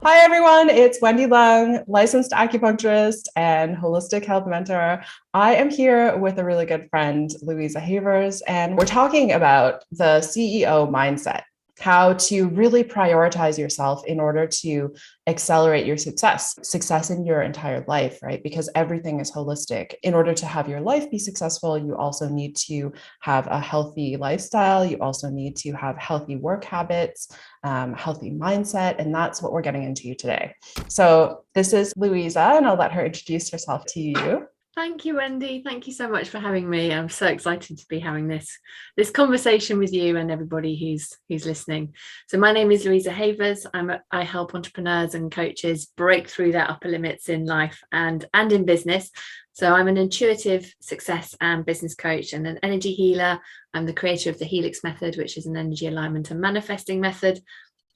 Hi, everyone. It's Wendy Leung, licensed acupuncturist and holistic health mentor. I am here with a really good friend, Louisa Havers, and we're talking about the CEO mindset, how to really prioritize yourself in order to accelerate your success in your entire life, right? Because everything is holistic. In order to have your life be successful, you also need to have a healthy lifestyle. You also need to have healthy work habits, healthy mindset. And that's what we're getting into today. So this is Louisa, and I'll let her introduce herself to you. Thank you, Wendy. Thank you so much for having me. I'm so excited to be having this conversation with you and everybody who's listening. So my name is Louisa Havers. I help entrepreneurs and coaches break through their upper limits in life and in business. So I'm an intuitive success and business coach and an energy healer. I'm the creator of the Helix method, which is an energy alignment and manifesting method.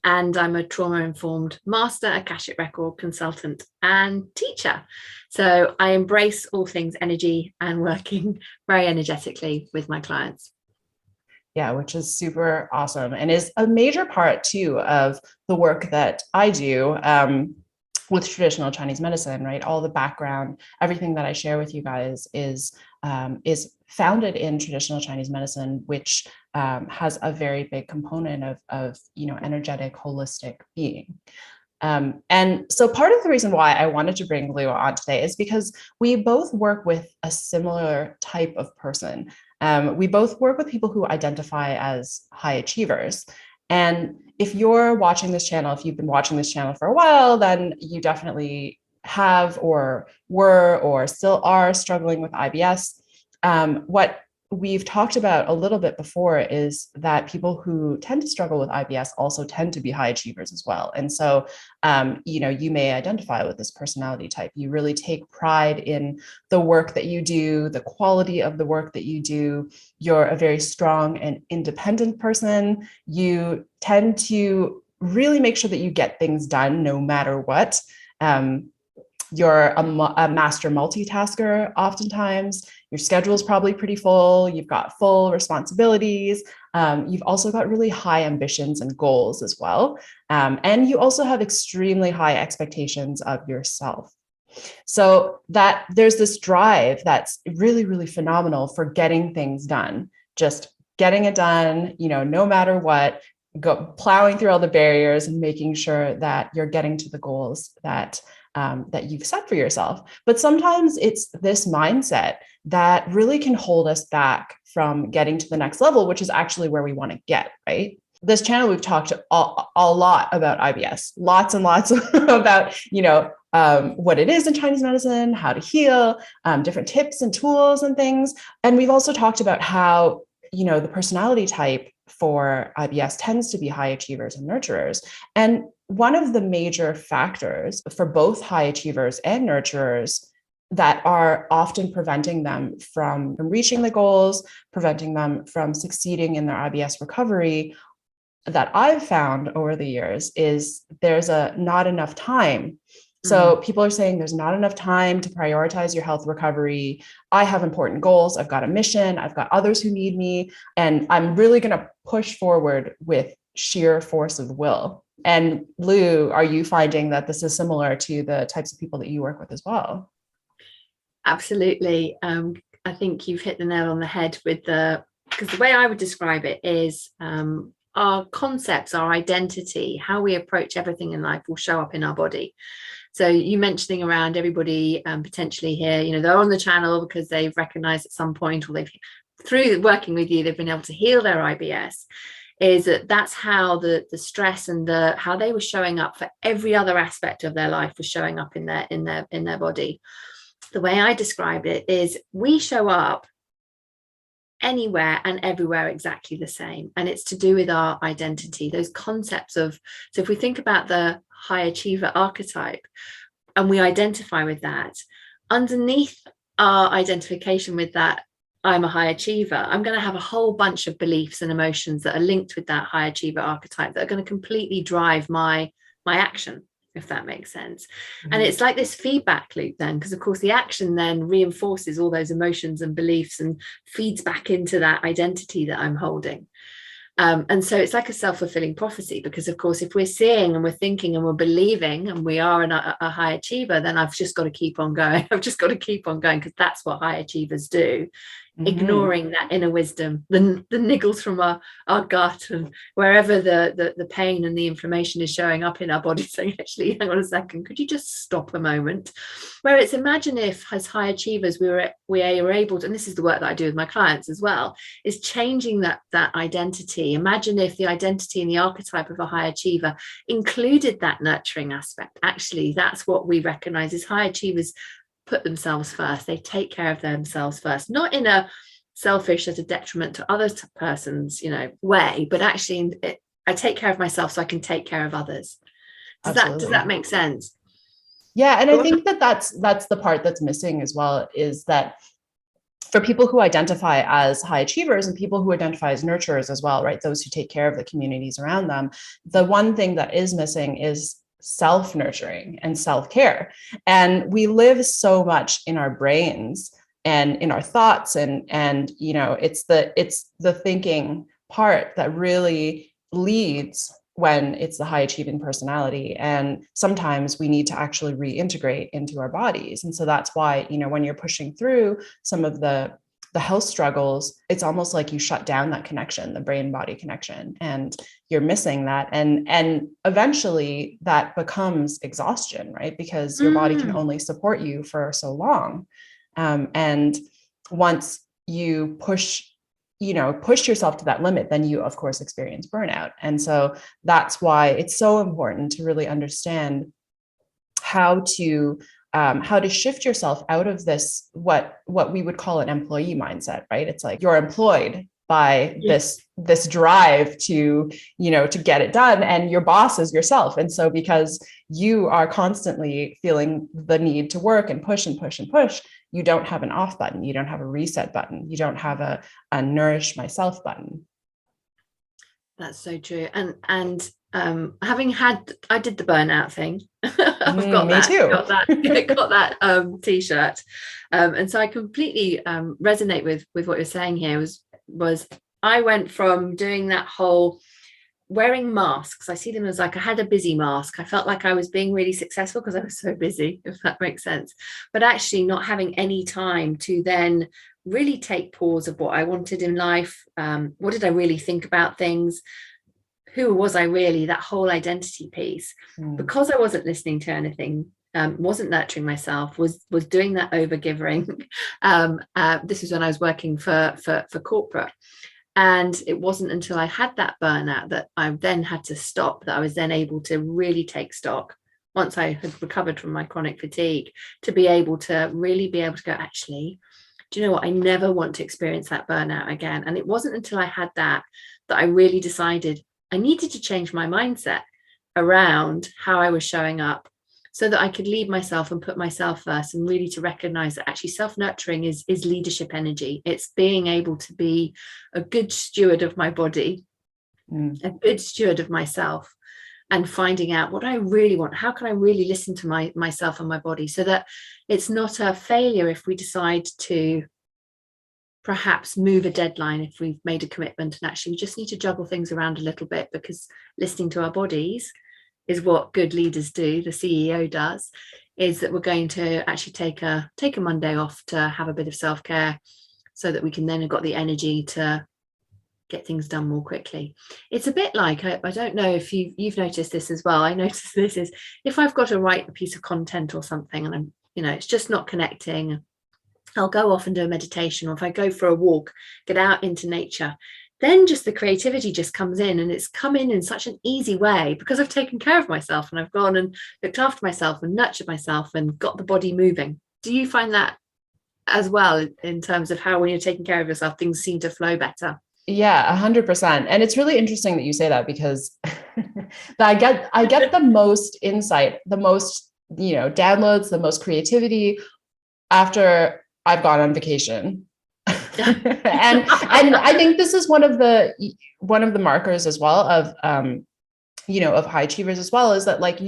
And I'm a trauma-informed master, Akashic record consultant, and teacher. So I embrace all things energy and working very energetically with my clients. Yeah, which is super awesome and is a major part too of the work that I do with traditional Chinese medicine, right? All the background, everything that I share with you guys is founded in traditional Chinese medicine, which has a very big component of energetic, holistic being. And so part of the reason why I wanted to bring Lua on today is because we both work with a similar type of person. We both work with people who identify as high achievers. And if you're watching this channel, if you've been watching this channel for a while, then you definitely have or were or still are struggling with IBS. What we've talked about a little bit before is that people who tend to struggle with IBS also tend to be high achievers as well. And so, you may identify with this personality type. You really take pride in the work that you do, the quality of the work that you do. You're a very strong and independent person. You tend to really make sure that you get things done no matter what. You're a master multitasker oftentimes. Your schedule is probably pretty full. You've got full responsibilities. You've also got really high ambitions and goals as well. And you also have extremely high expectations of yourself. So that there's this drive that's really, really phenomenal for getting things done, just getting it done, no matter what, go plowing through all the barriers and making sure that you're getting to the goals that you've set for yourself. But sometimes it's this mindset that really can hold us back from getting to the next level, which is actually where we want to get, right? This channel, we've talked a lot about IBS, lots and lots about, what it is in Chinese medicine, how to heal, different tips and tools and things. And we've also talked about how, the personality type for IBS tends to be high achievers and nurturers. And one of the major factors for both high achievers and nurturers that are often preventing them from reaching the goals, preventing them from succeeding in their IBS recovery that I've found over the years is there's not enough time. So people are saying there's not enough time to prioritize your health recovery. I have important goals. I've got a mission. I've got others who need me. And I'm really going to push forward with sheer force of will. And Lou, are you finding that this is similar to the types of people that you work with as well? Absolutely. I think you've hit the nail on the head because the way I would describe it is our concepts, our identity, how we approach everything in life will show up in our body. So you mentioning around everybody potentially here, they're on the channel because they've recognized at some point, or through working with you, they've been able to heal their IBS. That's how the stress and how they were showing up for every other aspect of their life was showing up in their body. The way I describe it is we show up anywhere and everywhere exactly the same, and it's to do with our identity, those concepts so if we think about the high achiever archetype and we identify with that, underneath our identification with that, I'm a high achiever, I'm going to have a whole bunch of beliefs and emotions that are linked with that high achiever archetype that are going to completely drive my action, if that makes sense. And it's like this feedback loop then, because of course the action then reinforces all those emotions and beliefs and feeds back into that identity that I'm holding. And so it's like a self-fulfilling prophecy, because of course, if we're seeing and we're thinking and we're believing and we are a high achiever, then I've just got to keep on going. I've just got to keep on going, because that's what high achievers do. Ignoring that inner wisdom, the niggles from our gut and wherever the pain and the inflammation is showing up in our body, saying, actually, hang on a second, could you just stop a moment? Where it's, imagine if as high achievers we are able to, and this is the work that I do with my clients as well, is changing that identity. Imagine if the identity and the archetype of a high achiever included that nurturing aspect. Actually, that's what we recognize as high achievers put themselves first. They take care of themselves first, not in a selfish, as a detriment to other persons, way, but actually I take care of myself so I can take care of others. Does that make sense? Yeah. And I think that's the part that's missing as well, is that for people who identify as high achievers and people who identify as nurturers as well, right? Those who take care of the communities around them, the one thing that is missing is self-nurturing and self-care. And we live so much in our brains and in our thoughts, and it's the thinking part that really leads when it's the high achieving personality. And sometimes we need to actually reintegrate into our bodies. And so that's why, when you're pushing through some of the health struggles, it's almost like you shut down that connection, the brain body connection, and you're missing that. And eventually that becomes exhaustion, right? Because your body can only support you for so long. And once you push yourself to that limit, then you of course experience burnout. And so that's why it's so important to really understand how to shift yourself out of this, what we would call an employee mindset, right? It's like you're employed by this drive to get it done, and your boss is yourself. And so because you are constantly feeling the need to work and push and push and push, you don't have an off button, you don't have a reset button, you don't have a nourish myself button. That's so true. And I did the burnout thing. I've got me too. Got that t-shirt. And so I completely resonate with what you're saying here. Was I went from doing that whole wearing masks. I see them as like I had a busy mask. I felt like I was being really successful because I was so busy, if that makes sense. But actually not having any time to then really take pause of what I wanted in life. What did I really think about things? Who was I really? That whole identity piece. Because I wasn't listening to anything, wasn't nurturing myself, was doing that over-giving. This was when I was working for corporate. And it wasn't until I had that burnout that I then had to stop, that I was then able to really take stock, once I had recovered from my chronic fatigue, to be able to go, actually, do you know what? I never want to experience that burnout again. And it wasn't until I had that I really decided I needed to change my mindset around how I was showing up, so that I could lead myself and put myself first, and really to recognize that actually self-nurturing is leadership energy. It's being able to be a good steward of my body, a good steward of myself, and finding out what I really want. How can I really listen to myself and my body, so that it's not a failure if we decide to perhaps move a deadline, if we've made a commitment, and actually we just need to juggle things around a little bit, because listening to our bodies is what good leaders do, the CEO does, is that we're going to actually take a Monday off to have a bit of self-care, so that we can then have got the energy to get things done more quickly. It's a bit like, I don't know if you've noticed this as well. I noticed this is, if I've got to write a piece of content or something, and I'm, it's just not connecting, I'll go off and do a meditation, or if I go for a walk, get out into nature, then just the creativity just comes in, and it's come in such an easy way, because I've taken care of myself, and I've gone and looked after myself and nurtured myself and got the body moving. Do you find that as well, in terms of how, when you're taking care of yourself, things seem to flow better? Yeah, 100%. And it's really interesting that you say that, because I get the most insight, the most, downloads, the most creativity after I've gone on vacation. and I think this is one of the markers as well of of high achievers as well, is that like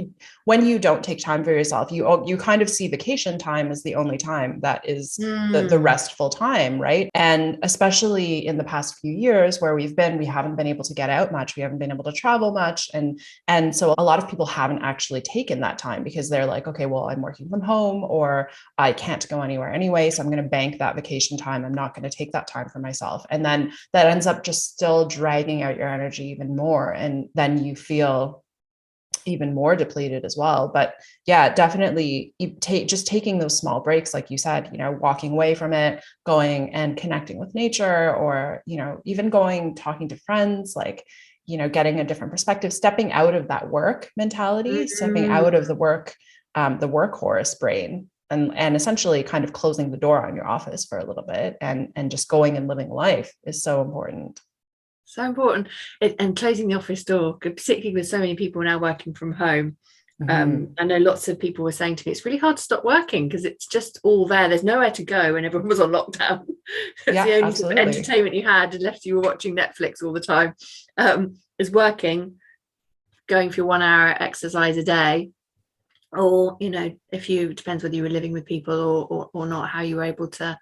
when you don't take time for yourself, you kind of see vacation time as the only time that is the restful time, right? And especially in the past few years where we haven't been able to get out much, we haven't been able to travel much, and so a lot of people haven't actually taken that time because they're like, okay, well, I'm working from home or I can't go anywhere anyway, so I'm going to bank that vacation time. I'm not going to take that time for myself, and then that ends up just still dragging out your energy even more, and then you feel even more depleted as well. But yeah, definitely just taking those small breaks, like you said, walking away from it, going and connecting with nature, or, even going, talking to friends, like, getting a different perspective, stepping out of that work mentality, stepping out of the workhorse brain, and essentially kind of closing the door on your office for a little bit, and just going and living life is so important. So important. And closing the office door, particularly with so many people now working from home. I know lots of people were saying to me, it's really hard to stop working because it's just all there. There's nowhere to go and everyone was on lockdown. It's the only sort of entertainment you had, unless you were watching Netflix all the time, is working, going for your 1 hour exercise a day. Or depends whether you were living with people or not, how you were able to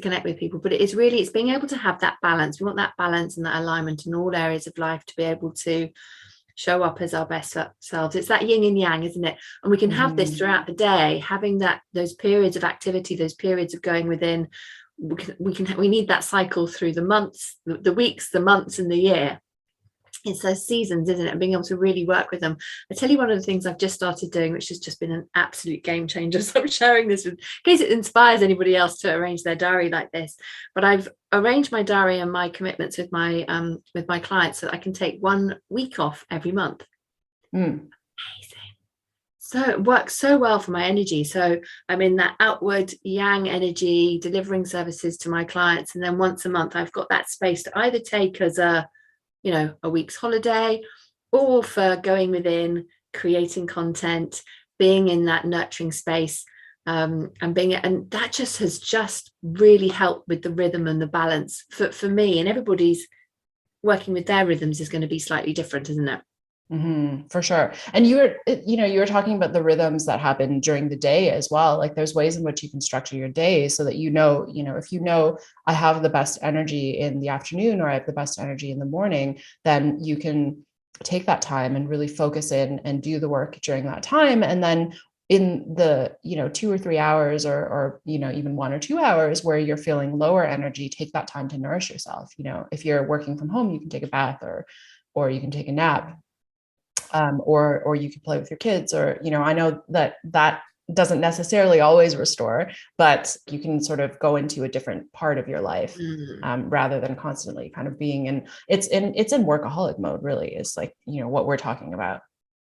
connect with people. But it's being able to have that balance. We want that balance and that alignment in all areas of life to be able to show up as our best selves. It's that yin and yang, isn't it? And we can have this throughout the day, having those periods of activity, those periods of going within. We need that cycle through the months, the weeks, the months, and the year. It's those seasons, isn't it? And being able to really work with them. I tell you, one of the things I've just started doing, which has just been an absolute game changer. So I'm sharing this in case it inspires anybody else to arrange their diary like this. But I've arranged my diary and my commitments with my clients so that I can take 1 week off every month. Amazing. So it works so well for my energy. So I'm in that outward yang energy, delivering services to my clients. And then once a month, I've got that space to either take as a week's holiday, or for going within, creating content, being in that nurturing space, and that just has really helped with the rhythm and the balance for me. And everybody's working with their rhythms is going to be slightly different, isn't it? For sure. And you were talking about the rhythms that happen during the day as well. Like there's ways in which you can structure your day so that, if I have the best energy in the afternoon or I have the best energy in the morning, then you can take that time and really focus in and do the work during that time. And then in the, 2 or 3 hours or even 1 or 2 hours where you're feeling lower energy, take that time to nourish yourself. If you're working from home, you can take a bath or you can take a nap. Or you can play with your kids, or, I know that doesn't necessarily always restore, but you can sort of go into a different part of your life rather than constantly kind of being it's in workaholic mode, really, is like, what we're talking about.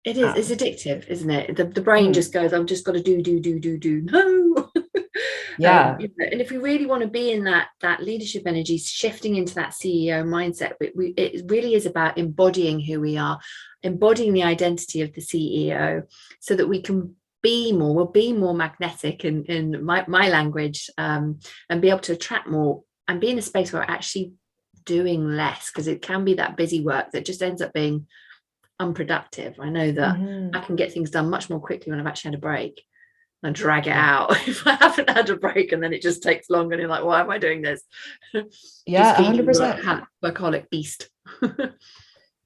It is. It's addictive, isn't it? The brain just goes, I've just got to do. No. Yeah. And if we really want to be in that leadership energy, shifting into that CEO mindset, it really is about embodying who we are, embodying the identity of the CEO, so that we can we'll be more magnetic in my language, and be able to attract more and be in a space where we're actually doing less, because it can be that busy work that just ends up being unproductive. I know that I can get things done much more quickly when I've actually had a break and drag it out if I haven't had a break, and then it just takes longer and you're like, why am I doing this? Yeah, 100%. Workaholic beast.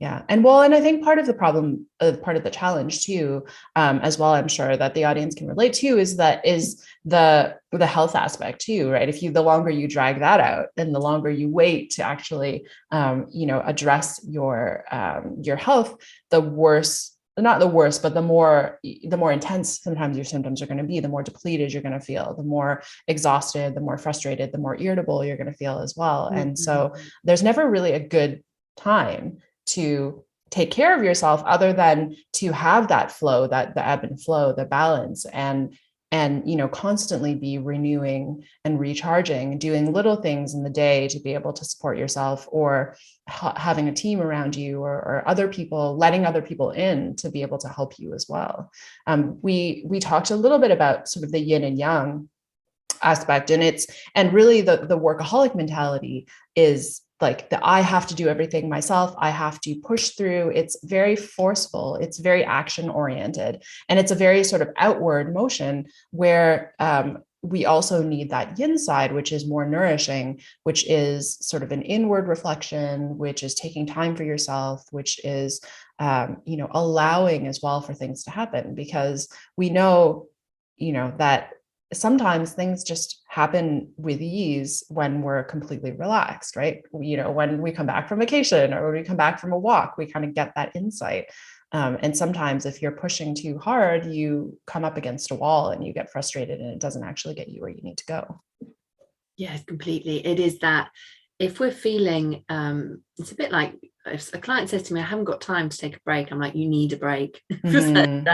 Yeah. And I think part of the problem, part of the challenge too, as well, I'm sure that the audience can relate to, is the health aspect too, right? The longer you drag that out, and the longer you wait to actually, address your health, the worse, not the worst, but the more intense sometimes your symptoms are going to be, the more depleted you're going to feel, the more exhausted, the more frustrated, the more irritable you're going to feel as well. And so there's never really a good time to take care of yourself other than to have that flow, the ebb and flow, the balance, and constantly be renewing and recharging, doing little things in the day to be able to support yourself, or having a team around you, or other people, letting other people in to be able to help you as well. We talked a little bit about sort of the yin and yang aspect, and really the workaholic mentality is like the I have to do everything myself, I have to push through. It's very forceful, it's very action oriented, and it's a very sort of outward motion where we also need that yin side, which is more nourishing, which is sort of an inward reflection, which is taking time for yourself, which is allowing as well for things to happen, because we know that sometimes things just happen with ease when we're completely relaxed, right? When we come back from vacation or when we come back from a walk, we kind of get that insight. And sometimes if you're pushing too hard, you come up against a wall and you get frustrated and it doesn't actually get you where you need to go. Yeah, completely. It is that if we're feeling, it's a bit like if a client says to me, I haven't got time to take a break, I'm like, you need a break. Mm-hmm.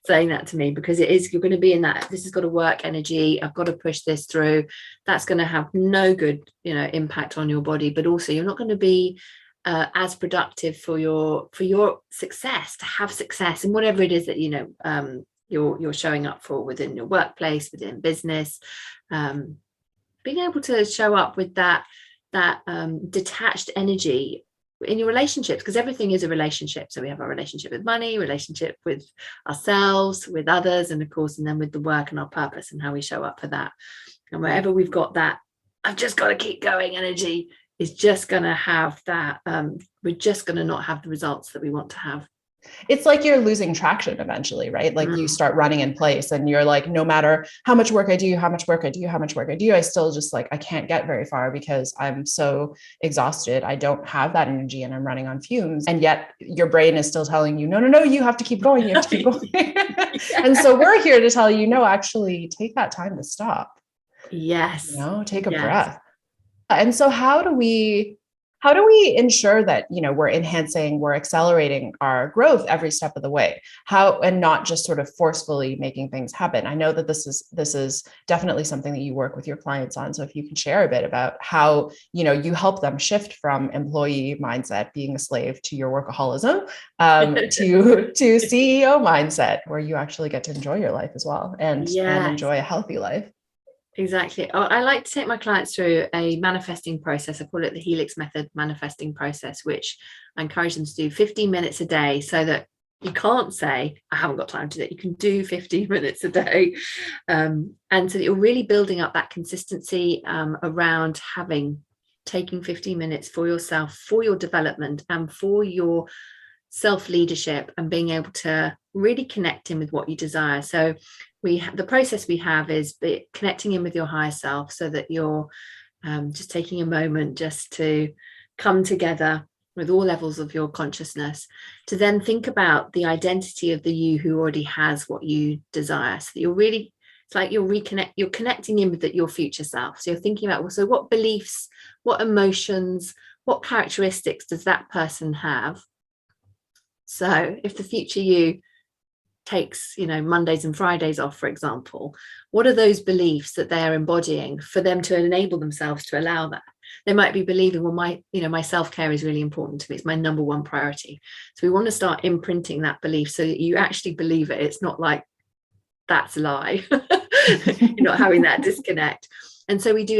saying that to me, because you're going to be in that, this has got to work energy, I've got to push this through. That's going to have no good, impact on your body, but also you're not going to be as productive for your success, to have success in whatever it is that, you're showing up for within your workplace, within business. Being able to show up with that detached energy in your relationships, because everything is a relationship. So we have our relationship with money, relationship with ourselves, with others, and of course, and then with the work and our purpose and how we show up for that. And wherever we've got that, I've just got to keep going energy, is just going to have that, we're just going to not have the results that we want to have. It's like you're losing traction eventually, right? Like you start running in place and you're like, no matter how much work I do, I still just like, I can't get very far because I'm so exhausted. I don't have that energy and I'm running on fumes. And yet your brain is still telling you, no, you have to keep going. You have to keep going. Yeah. And so we're here to tell you, no, actually take that time to stop. Yes. Take a breath. And so how do we ensure that, we're enhancing, we're accelerating our growth every step of the way? And not just sort of forcefully making things happen? I know that this is definitely something that you work with your clients on. So if you can share a bit about how, you help them shift from employee mindset, being a slave, to your workaholism, to CEO mindset, where you actually get to enjoy your life as well and enjoy a healthy life. Exactly. I like to take my clients through a manifesting process. I call it the Helix method manifesting process, which I encourage them to do 15 minutes a day, so that you can't say, I haven't got time to do it. You can do 15 minutes a day. And so that you're really building up that consistency around taking 15 minutes for yourself, for your development and for your self-leadership, and being able to really connect in with what you desire. So the process we have is connecting in with your higher self, so that you're just taking a moment just to come together with all levels of your consciousness, to then think about the identity of the you who already has what you desire. So that it's like you're connecting in with your future self. So you're thinking about, well, so what beliefs, what emotions, what characteristics does that person have? So if the future you takes, Mondays and Fridays off, for example, what are those beliefs that they're embodying for them to enable themselves to allow that? They might be believing, well, my self-care is really important to me. It's my number one priority. So we want to start imprinting that belief so that you actually believe it. It's not like, that's a lie. You're not having that disconnect. And so we do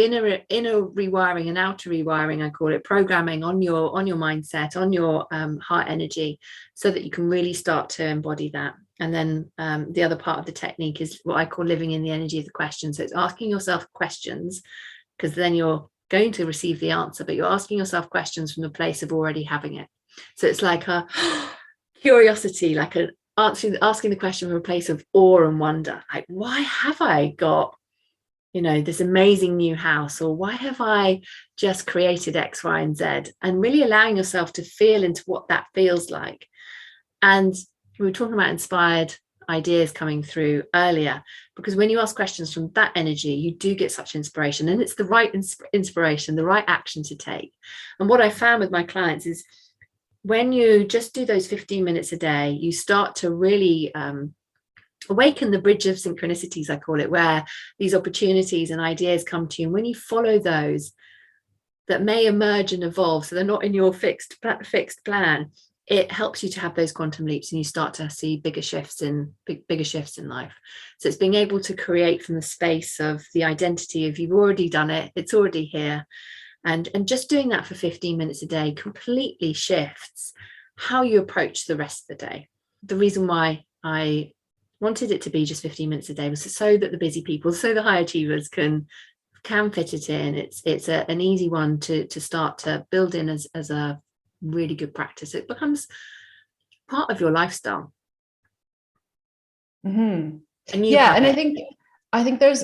inner rewiring and outer rewiring, I call it, programming on your mindset, on your heart energy, so that you can really start to embody that. And then the other part of the technique is what I call living in the energy of the question. So it's asking yourself questions, because then you're going to receive the answer, but you're asking yourself questions from the place of already having it. So it's like a curiosity, like asking the question from a place of awe and wonder, like, why have I got this amazing new house, or why have I just created X, Y, and Z, and really allowing yourself to feel into what that feels like. And we were talking about inspired ideas coming through earlier, because when you ask questions from that energy, you do get such inspiration, and it's the right inspiration, the right action to take. And what I found with my clients is, when you just do those 15 minutes a day, you start to really awaken the bridge of synchronicities, I call it, where these opportunities and ideas come to you. And when you follow those that may emerge and evolve, so they're not in your fixed plan, it helps you to have those quantum leaps, and you start to see bigger shifts in life. So it's being able to create from the space of the identity of, you've already done it, it's already here. And just doing that for 15 minutes a day completely shifts how you approach the rest of the day. The reason why I wanted it to be just 15 minutes a day was so that the busy people, so the high achievers can fit it in. It's an easy one to start to build in as a really good practice. It becomes part of your lifestyle. Mm-hmm. And you Yeah, have and it. I think there's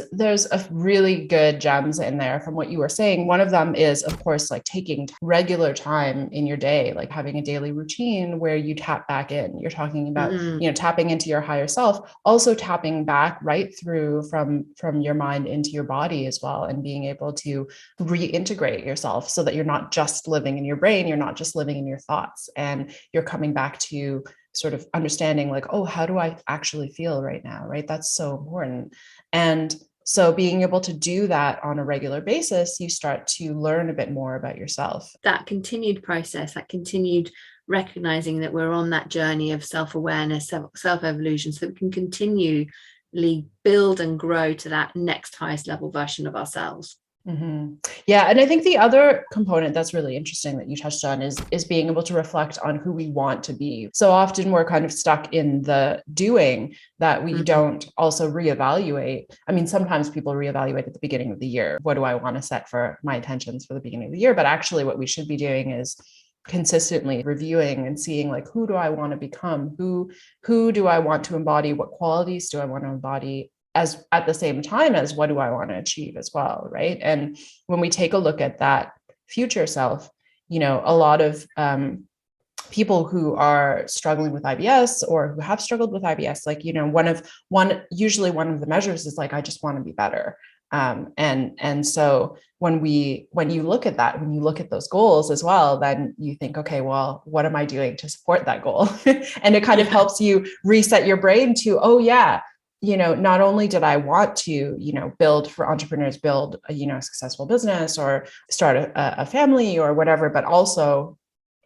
a really good gems in there from what you were saying. One of them is, of course, like taking regular time in your day, like having a daily routine where you tap back in. You're talking about, tapping into your higher self, also tapping back right through from your mind into your body as well, and being able to reintegrate yourself so that you're not just living in your brain, you're not just living in your thoughts, and you're coming back to sort of understanding like, oh, how do I actually feel right now? Right. That's so important. And so being able to do that on a regular basis, you start to learn a bit more about yourself. That continued process, that continued recognizing that we're on that journey of self-awareness, self-evolution, so that we can continually build and grow to that next highest level version of ourselves. Mm-hmm. Yeah. And I think the other component that's really interesting that you touched on is being able to reflect on who we want to be. So often we're kind of stuck in the doing that we don't also reevaluate. I mean, sometimes people reevaluate at the beginning of the year. What do I want to set for my intentions for the beginning of the year? But actually what we should be doing is consistently reviewing and seeing like, who do I want to become? Who do I want to embody? What qualities do I want to embody? As at the same time as what do I want to achieve as well, right? And when we take a look at that future self, a lot of people who are struggling with IBS or who have struggled with IBS, like, usually one of the measures is like, I just want to be better. And so when you look at that, when you look at those goals as well, then you think, okay, well, what am I doing to support that goal? And it kind of helps you reset your brain to, oh yeah, not only did I want to, build for entrepreneurs, build a, successful business or start a family or whatever, but also,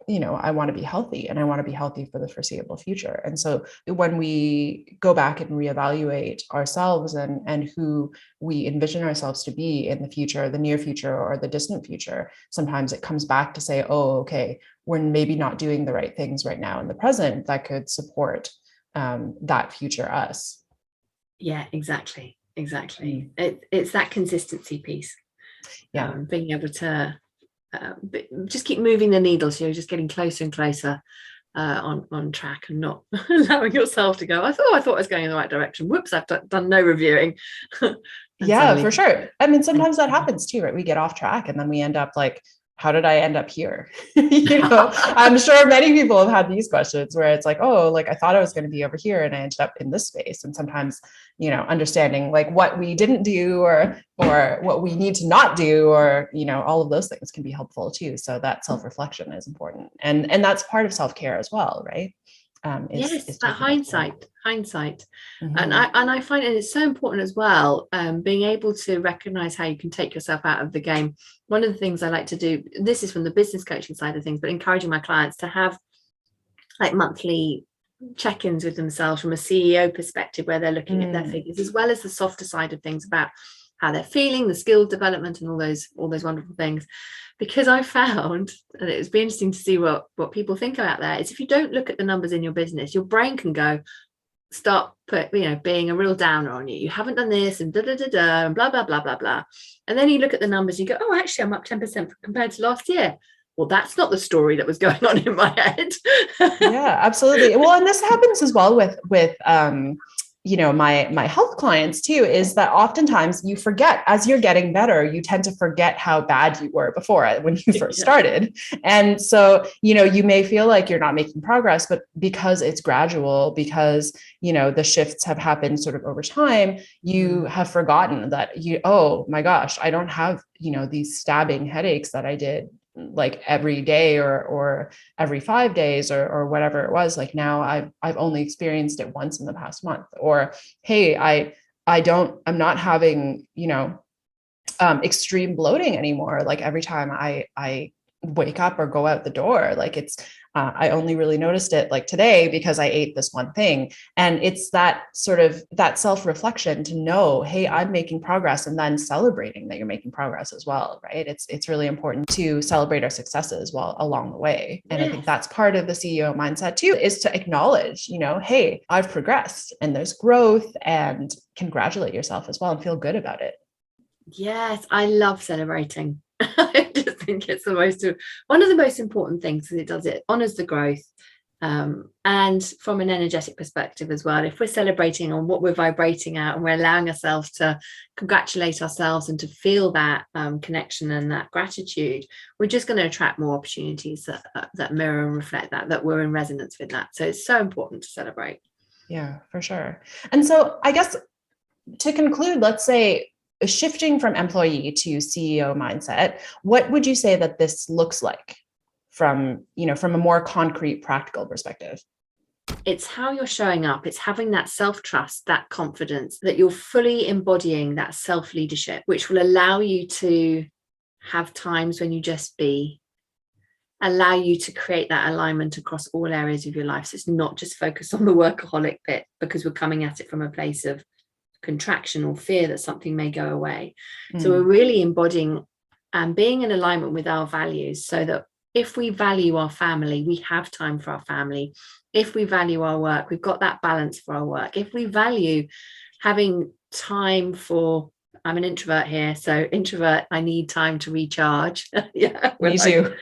I want to be healthy and I want to be healthy for the foreseeable future. And so when we go back and reevaluate ourselves and who we envision ourselves to be in the future, the near future or the distant future, sometimes it comes back to say, oh, okay, we're maybe not doing the right things right now in the present that could support that future us. Yeah, exactly. It's that consistency piece. Yeah. Being able to just keep moving the needle, so you're just getting closer and closer on track, and not allowing yourself to go, I thought I was going in the right direction. Whoops, I've done no reviewing. Yeah, for sure. I mean, sometimes that happens too, right? We get off track and then we end up like, how did I end up here? I'm sure many people have had these questions where it's like, oh, like I thought I was going to be over here and I ended up in this space. And sometimes, understanding like what we didn't do or what we need to not do, or, all of those things can be helpful too. So that self-reflection is important. And that's part of self-care as well, right? Yes, that hindsight. Mm-hmm. And I find it is so important as well, being able to recognize how you can take yourself out of the game. One of the things I like to do, this is from the business coaching side of things, but encouraging my clients to have like monthly check-ins with themselves from a CEO perspective, where they're looking at their figures, as well as the softer side of things about how they're feeling, the skill development and all those wonderful things. Because I found, and it was be interesting to see what people think about that, is if you don't look at the numbers in your business, your brain can start being a real downer on you. You haven't done this and and blah blah blah blah blah. And then you look at the numbers, you go, oh, actually I'm up 10% compared to last year. Well, that's not the story that was going on in my head. Yeah, absolutely. Well, and this happens as well with my health clients too, is that oftentimes you forget as you're getting better, you tend to forget how bad you were before when you first started. And so, you may feel like you're not making progress, but because it's gradual, because, the shifts have happened sort of over time, you have forgotten that oh my gosh, I don't have, these stabbing headaches that I did like every day or every 5 days or whatever it was. Like now I've only experienced it once in the past month. Or, hey, I'm not having, extreme bloating anymore. Like every time I wake up or go out the door. Like I only really noticed it like today because I ate this one thing. And it's that sort of that self-reflection to know, hey, I'm making progress, and then celebrating that you're making progress as well, right? It's really important to celebrate our successes while along the way. And I think that's part of the CEO mindset too, is to acknowledge, hey, I've progressed and there's growth, and congratulate yourself as well and feel good about it. Yes, I love celebrating. I just think it's one of the most important things, because it honors the growth. And from an energetic perspective as well, if we're celebrating on what we're vibrating out and we're allowing ourselves to congratulate ourselves and to feel that connection and that gratitude, we're just going to attract more opportunities that mirror and reflect that we're in resonance with that. So it's so important to celebrate. Yeah, for sure. And so I guess to conclude, let's say shifting from employee to CEO mindset, what would you say that this looks like from a more concrete, practical perspective? It's how you're showing up. It's having that self-trust, that confidence, that you're fully embodying that self-leadership, which will allow you to have times when you just be, allow you to create that alignment across all areas of your life. So it's not just focused on the workaholic bit, because we're coming at it from a place of contraction or fear that something may go away. So we're really embodying and being in alignment with our values, so that if we value our family, we have time for our family. If we value our work, we've got that balance for our work. If we value having time for, I'm an introvert here, so introvert, I need time to recharge. Yeah, me too.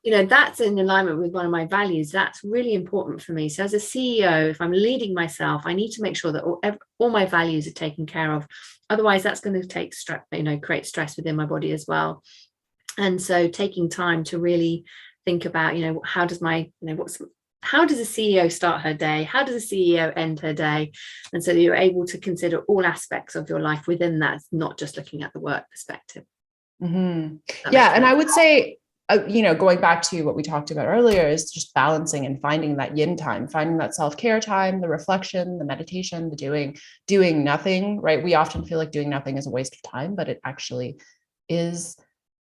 That's in alignment with one of my values. That's really important for me. So as a CEO, if I'm leading myself, I need to make sure that all my values are taken care of. Otherwise, that's going to take stress, create stress within my body as well. And so taking time to really think about, how does how does a CEO start her day? How does a CEO end her day? And so you're able to consider all aspects of your life within that, not just looking at the work perspective. Mm-hmm. Yeah. And I would say, going back to what we talked about earlier, is just balancing and finding that yin time, finding that self-care time, the reflection, the meditation, the doing nothing, right? We often feel like doing nothing is a waste of time, but it actually is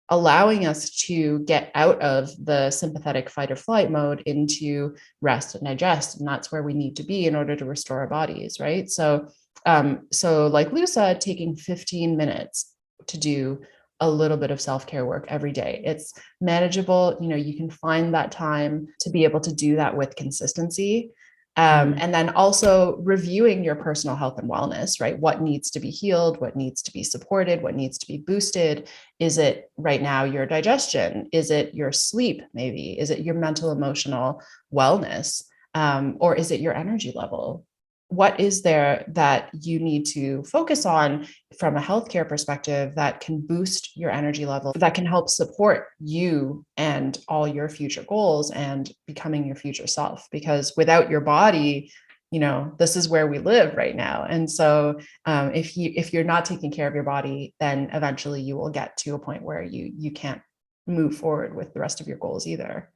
allowing us to get out of the sympathetic fight or flight mode into rest and digest. And that's where we need to be in order to restore our bodies, right? So like Lou said, taking 15 minutes to do a little bit of self-care work every day. It's manageable. You can find that time to be able to do that with consistency. And then also reviewing your personal health and wellness, right? What needs to be healed? What needs to be supported? What needs to be boosted? Is it right now your digestion? Is it your sleep? Maybe, is it your mental, emotional wellness? Or is it your energy level? What is there that you need to focus on from a healthcare perspective that can boost your energy level, that can help support you and all your future goals and becoming your future self? Because without your body, this is where we live right now. And so if you're not taking care of your body, then eventually you will get to a point where you can't move forward with the rest of your goals either.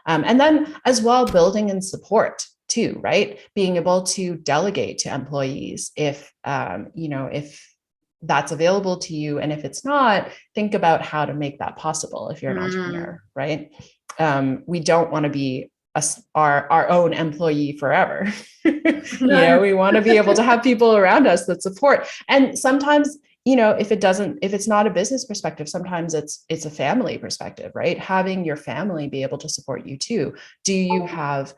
And then as well, building in support too, right? Being able to delegate to employees if that's available to you. And if it's not, think about how to make that possible if you're an entrepreneur, right? We don't want to be our own employee forever. We want to be able to have people around us that support. And sometimes, if it's not a business perspective, sometimes it's a family perspective, right? Having your family be able to support you too. Do you have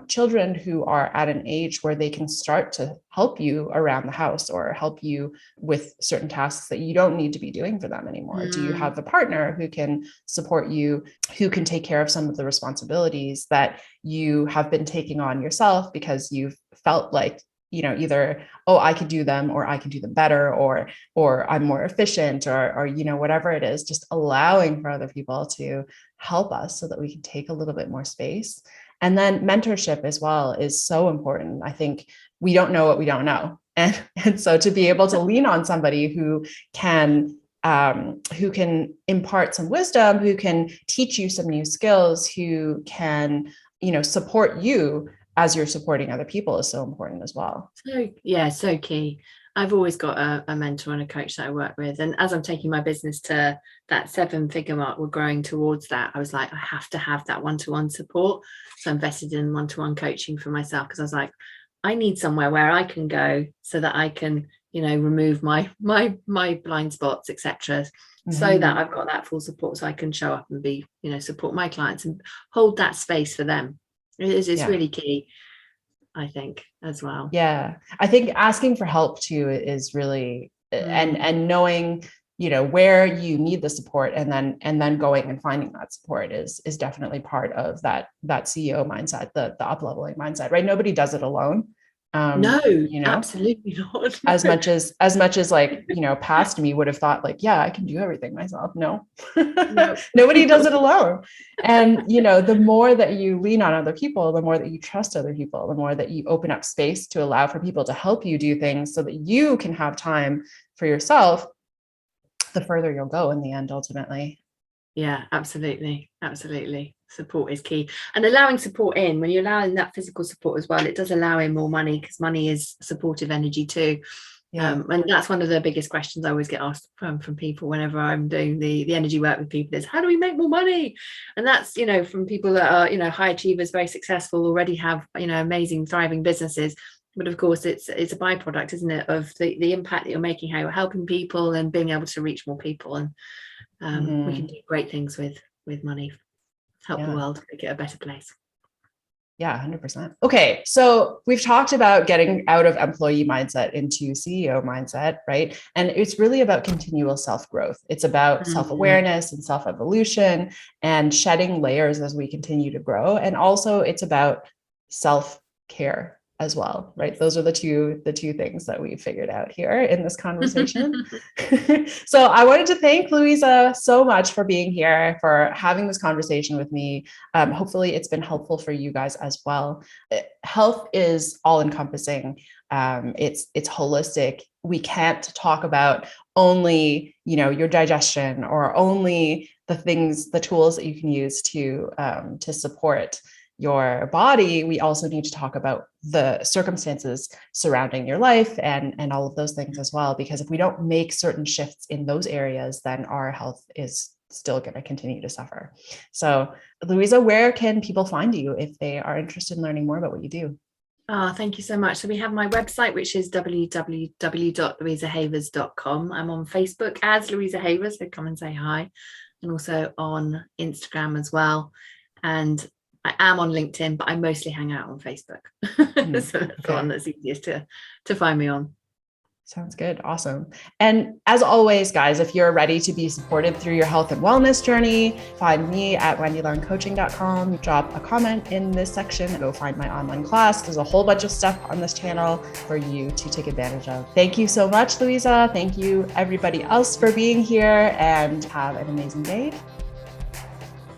children who are at an age where they can start to help you around the house or help you with certain tasks that you don't need to be doing for them anymore? Do you have a partner who can support you, who can take care of some of the responsibilities that you have been taking on yourself because you've felt like, either, oh, I could do them, or I can do them better, or I'm more efficient, or whatever it is, just allowing for other people to help us so that we can take a little bit more space. And then mentorship as well is so important. I think we don't know what we don't know. And so to be able to lean on somebody who can impart some wisdom, who can teach you some new skills, who can, support you as you're supporting other people, is so important as well. So key. I've always got a mentor and a coach that I work with. And as I'm taking my business to that 7-figure mark, we're growing towards that. I was like, I have to have that one-to-one support. So I invested in one-to-one coaching for myself, because I was like, I need somewhere where I can go so that I can, remove my blind spots, etc. So that I've got that full support, so I can show up and be, support my clients and hold that space for them. It's really key, I think, as well. Yeah. I think asking for help too is really, and knowing, where you need the support, and then going and finding that support is definitely part of that CEO mindset, the up-leveling mindset, right? Nobody does it alone. No, absolutely not. As much as like, past me would have thought like, yeah, I can do everything myself. No, nobody does it alone. And, the more that you lean on other people, the more that you trust other people, the more that you open up space to allow for people to help you do things so that you can have time for yourself, the further you'll go in the end, ultimately. Yeah, absolutely. Absolutely. Support is key. And allowing support in, when you're allowing that physical support as well, it does allow in more money, because money is supportive energy too. Yeah. And that's one of the biggest questions I always get asked from people whenever I'm doing the energy work with people, is how do we make more money? And that's, from people that are, high achievers, very successful, already have, amazing, thriving businesses. But of course, it's a byproduct, isn't it, of the impact that you're making, how you're helping people and being able to reach more people. And we can do great things with money, help the world, make it a better place. Yeah, 100%. Okay, so we've talked about getting out of employee mindset into CEO mindset, right? And it's really about continual self-growth. It's about self-awareness and self-evolution and shedding layers as we continue to grow. And also it's about self-care as well, right? Those are the two things that we've figured out here in this conversation. So I wanted to thank Louisa so much for being here, for having this conversation with me. Hopefully it's been helpful for you guys as well. Health is all encompassing. It's holistic. We can't talk about only, your digestion, or only the tools that you can use to support your body. We also need to talk about the circumstances surrounding your life and all of those things as well, because if we don't make certain shifts in those areas, then our health is still going to continue to suffer. So Louisa, where can people find you if they are interested in learning more about what you do? Oh, thank you so much. So we have my website, which is www.louisahavers.com. I'm on Facebook as Louisa Havers, so come and say hi, and also on Instagram as well. And I am on LinkedIn, but I mostly hang out on Facebook. So that's the one that's easiest to find me on. Sounds good. Awesome. And as always, guys, if you're ready to be supported through your health and wellness journey, find me at wendyleungcoaching.com. Drop a comment in this section and go find my online class. There's a whole bunch of stuff on this channel for you to take advantage of. Thank you so much, Louisa. Thank you, everybody else, for being here, and have an amazing day.